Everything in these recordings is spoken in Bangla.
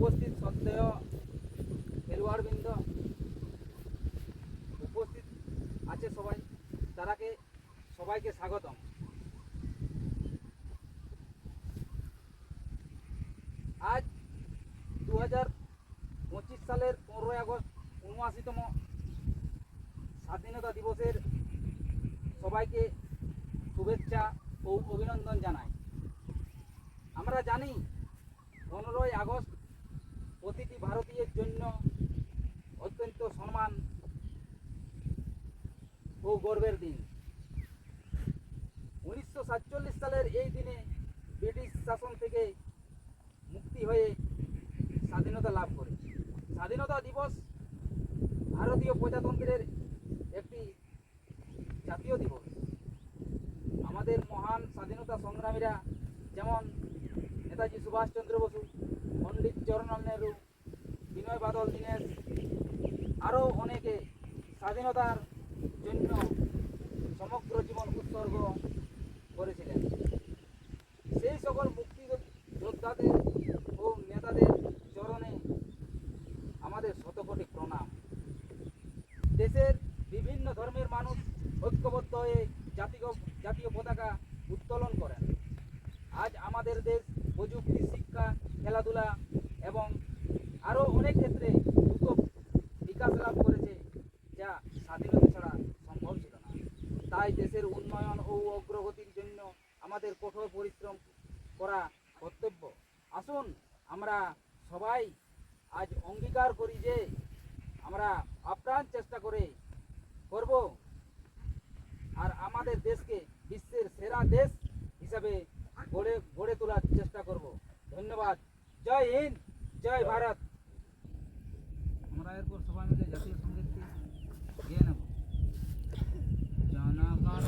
উপস্থিত শ্রদ্ধেয় খেলোয়াড়বৃন্দ উপস্থিত আছে সবাই, সবাইকে স্বাগতম। আজ 2025 সালের 15 আগস্ট 79তম স্বাধীনতা দিবসের সবাইকে শুভেচ্ছা ও অভিনন্দন জানাই। আমরা জানি 15 আগস্ট প্রতিটি ভারতীয়ের জন্য অত্যন্ত সম্মান ও গর্বের দিন। 1947 সালের এই দিনে ব্রিটিশ শাসন থেকে মুক্তি হয়ে স্বাধীনতা লাভ করে। স্বাধীনতা দিবস ভারতীয় প্রজাতন্ত্রের একটি জাতীয় দিবস। আমাদের মহান স্বাধীনতা সংগ্রামীরা যেমন নেতাজি সুভাষচন্দ্র বসু, পণ্ডিত জওহরলাল নেহরু, বিনয় বাদল দীনেশ, আরও অনেকে স্বাধীনতার জন্য সমগ্র জীবন উৎসর্গ করেছিলেন। সেই সকল মুক্তিযোদ্ধাদের ও নেতাদের চরণে আমাদের শতকোটি প্রণাম। দেশের বিভিন্ন ধর্মের মানুষ ঐক্যবদ্ধ হয়ে জাতীয় পতাকা উত্তোলন করেন। আজ আমাদের দেশ প্রযুক্তি, শিক্ষা, খেলাধুলা এবং আরও অনেক ক্ষেত্রে দ্রুত বিকাশ লাভ করেছে, যা স্বাধীনতা ছাড়া সম্ভব ছিল না। তাই দেশের উন্নয়ন ও অগ্রগতির জন্য আমাদের কঠোর পরিশ্রম করা কর্তব্য। আসুন আমরা সবাই আজ অঙ্গীকার করি যে আমরা আপ্রাণ চেষ্টা করব আর আমাদের দেশকে বিশ্বের সেরা দেশ হিসাবে গড়ে তোলার চেষ্টা করব। ধন্যবাদ। জয় হিন্দ, জয় ভারত। আমরা এরপর সবাই মিলে জাতীয় সঙ্গীতটি গেয়ে নেব। জনগণ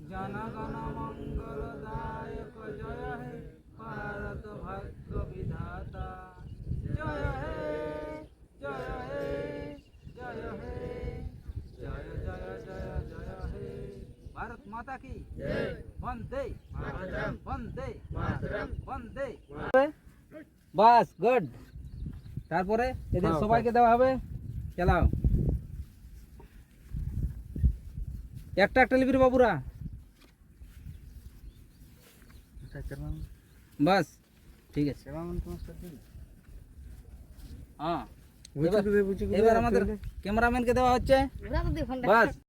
जनगण मंगलदायक जय हे भारत भाग्य विधाता। जय हे जय हे जय हे जय जय जय जय हे भारत माता की जय। वंदे मातरम, वंदे मातरम, वंदे। বাস গুড। তারপরে এদের সবাইকে দেওয়া হবে। চালাও, একটা একটা লিবির বাবুরা। বাস ঠিক আছে। হ্যাঁ, এবার আমাদের ক্যামেরাম্যানকে দেওয়া হচ্ছে। বাস।